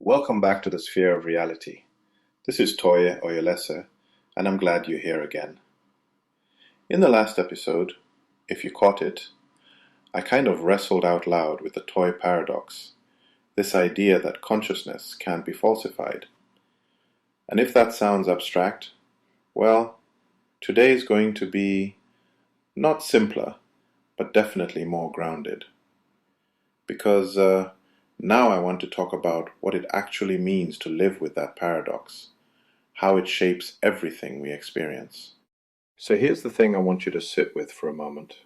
Welcome back to the Sphere of Reality. This is Toye Oyelese, and I'm glad you're here again. In the last episode, if you caught it, I kind of wrestled out loud with the toy paradox, this idea that consciousness can't be falsified. And if that sounds abstract, well, today is going to be not simpler, but definitely more grounded. Because now I want to talk about what it actually means to live with that paradox, how it shapes everything we experience. So here's the thing I want you to sit with for a moment.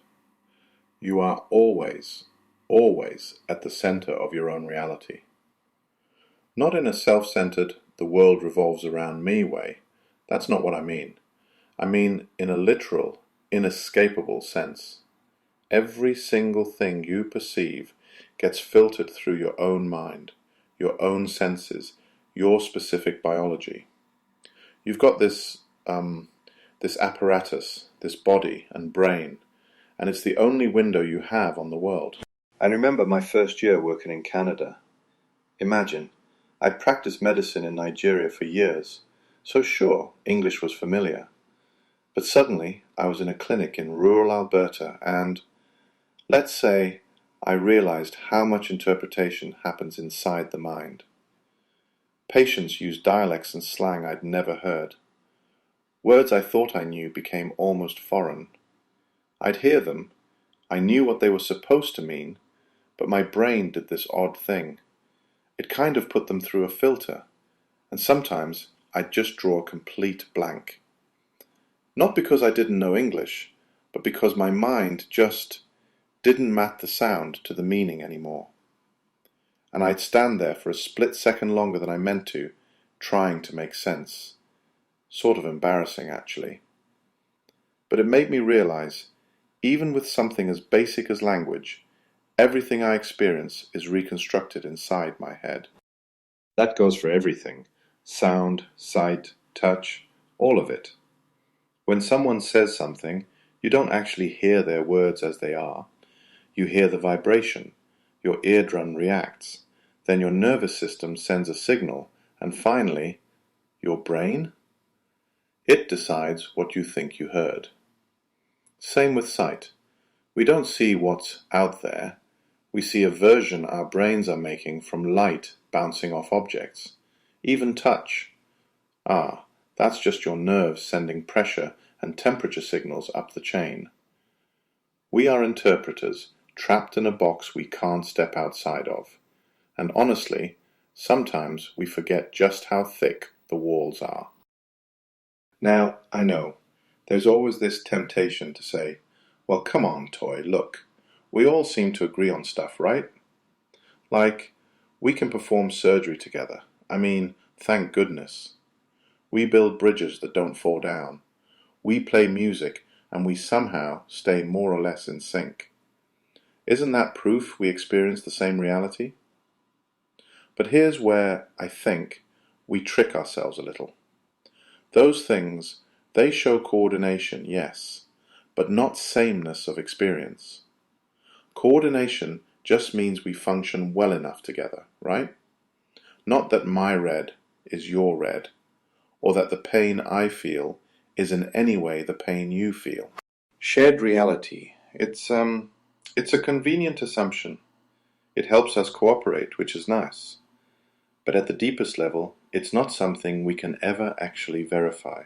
You are always, always at the center of your own reality. Not in a self-centered, the world revolves around me way. That's not what I mean. I mean in a literal, inescapable sense. Every single thing you perceive gets filtered through your own mind, your own senses, your specific biology. You've got this apparatus, this body and brain, and it's the only window you have on the world. I remember my first year working in Canada. Imagine, I'd practiced medicine in Nigeria for years, so sure, English was familiar. But suddenly, I was in a clinic in rural Alberta and, let's say, I realized how much interpretation happens inside the mind. Patients use dialects and slang I'd never heard. Words I thought I knew became almost foreign. I'd hear them, I knew what they were supposed to mean, but my brain did this odd thing. It kind of put them through a filter, and sometimes I'd just draw a complete blank. Not because I didn't know English, but because my mind just didn't map the sound to the meaning anymore. And I'd stand there for a split second longer than I meant to, trying to make sense. Sort of embarrassing, actually. But it made me realize, even with something as basic as language, everything I experience is reconstructed inside my head. That goes for everything. Sound, sight, touch, all of it. When someone says something, you don't actually hear their words as they are. You hear the vibration, your eardrum reacts, then your nervous system sends a signal, and finally, your brain? It decides what you think you heard. Same with sight. We don't see what's out there. We see a version our brains are making from light bouncing off objects. Even touch. That's just your nerves sending pressure and temperature signals up the chain. We are interpreters, trapped in a box we can't step outside of. And honestly, sometimes we forget just how thick the walls are. Now, I know, there's always this temptation to say, well, come on, Toy, look, we all seem to agree on stuff, right? Like, we can perform surgery together. I mean, thank goodness. We build bridges that don't fall down. We play music, and we somehow stay more or less in sync. Isn't that proof we experience the same reality? But here's where, I think, we trick ourselves a little. Those things, they show coordination, yes, but not sameness of experience. Coordination just means we function well enough together, right? Not that my red is your red, or that the pain I feel is in any way the pain you feel. Shared reality, it's a convenient assumption. It helps us cooperate, which is nice. But at the deepest level, it's not something we can ever actually verify.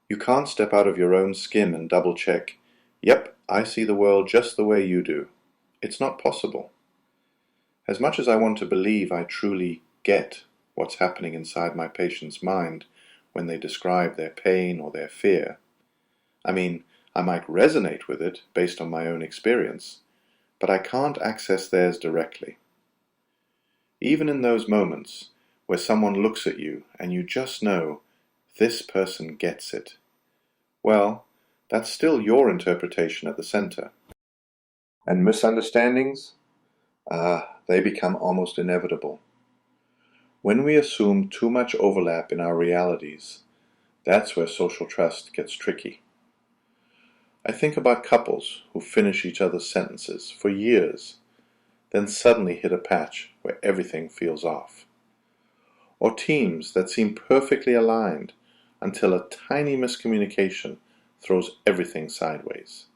You can't step out of your own skin and double-check, yep, I see the world just the way you do. It's not possible. As much as I want to believe I truly get what's happening inside my patient's mind when they describe their pain or their fear, I might resonate with it based on my own experience, but I can't access theirs directly. Even in those moments where someone looks at you and you just know this person gets it, well, that's still your interpretation at the center. And misunderstandings? They become almost inevitable. When we assume too much overlap in our realities, that's where social trust gets tricky. I think about couples who finish each other's sentences for years, then suddenly hit a patch where everything feels off. or teams that seem perfectly aligned until a tiny miscommunication throws everything sideways.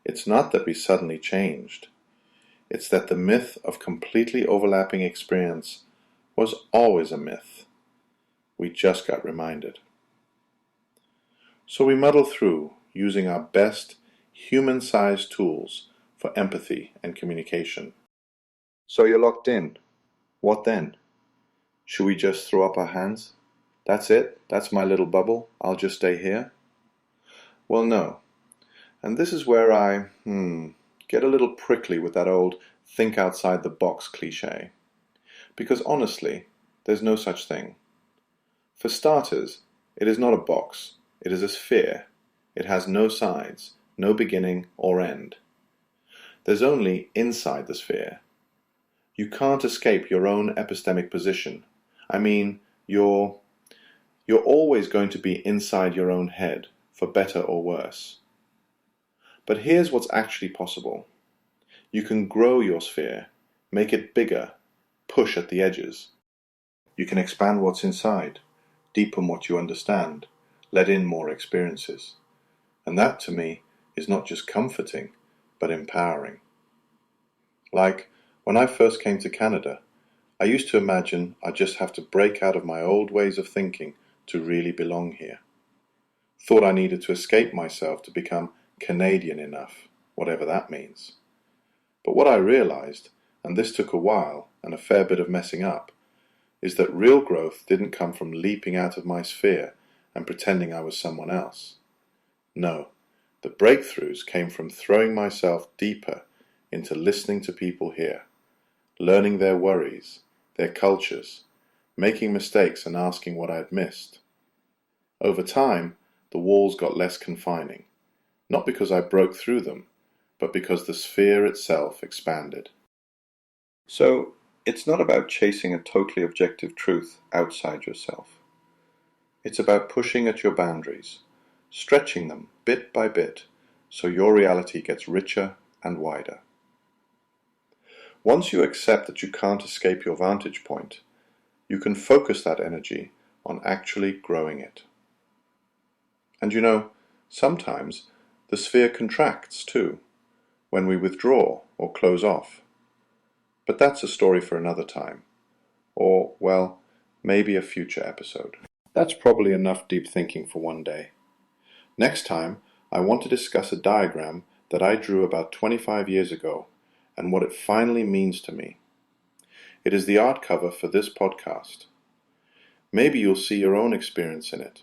It's not that we suddenly changed. It's that the myth of completely overlapping experience was always a myth. We just got reminded. So we muddle through, using our best human-sized tools for empathy and communication. So you're locked in. What then? Should we just throw up our hands? That's it? That's my little bubble? I'll just stay here? Well, no. And this is where I, get a little prickly with that old think outside the box cliché. Because honestly, there's no such thing. For starters, it is not a box. It is a sphere. It has no sides, no beginning or end. There's only inside the sphere. You can't escape your own epistemic position. I mean, you're always going to be inside your own head, for better or worse. But here's what's actually possible. You can grow your sphere, make it bigger, push at the edges. You can expand what's inside, deepen what you understand, let in more experiences. And that, to me, is not just comforting, but empowering. Like, when I first came to Canada, I used to imagine I'd just have to break out of my old ways of thinking to really belong here. Thought I needed to escape myself to become Canadian enough, whatever that means. But what I realized, and this took a while and a fair bit of messing up, is that real growth didn't come from leaping out of my sphere and pretending I was someone else. No, the breakthroughs came from throwing myself deeper into listening to people here, learning their worries, their cultures, making mistakes and asking what I'd missed. Over time, the walls got less confining, not because I broke through them, but because the sphere itself expanded. So, it's not about chasing a totally objective truth outside yourself. It's about pushing at your boundaries, stretching them bit by bit, so your reality gets richer and wider. Once you accept that you can't escape your vantage point, you can focus that energy on actually growing it. And you know, sometimes the sphere contracts too, when we withdraw or close off. But that's a story for another time, or, well, maybe a future episode. That's probably enough deep thinking for one day. Next time, I want to discuss a diagram that I drew about 25 years ago and what it finally means to me. It is the art cover for this podcast. Maybe you'll see your own experience in it.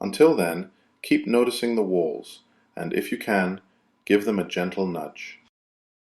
Until then, keep noticing the walls, and if you can, give them a gentle nudge.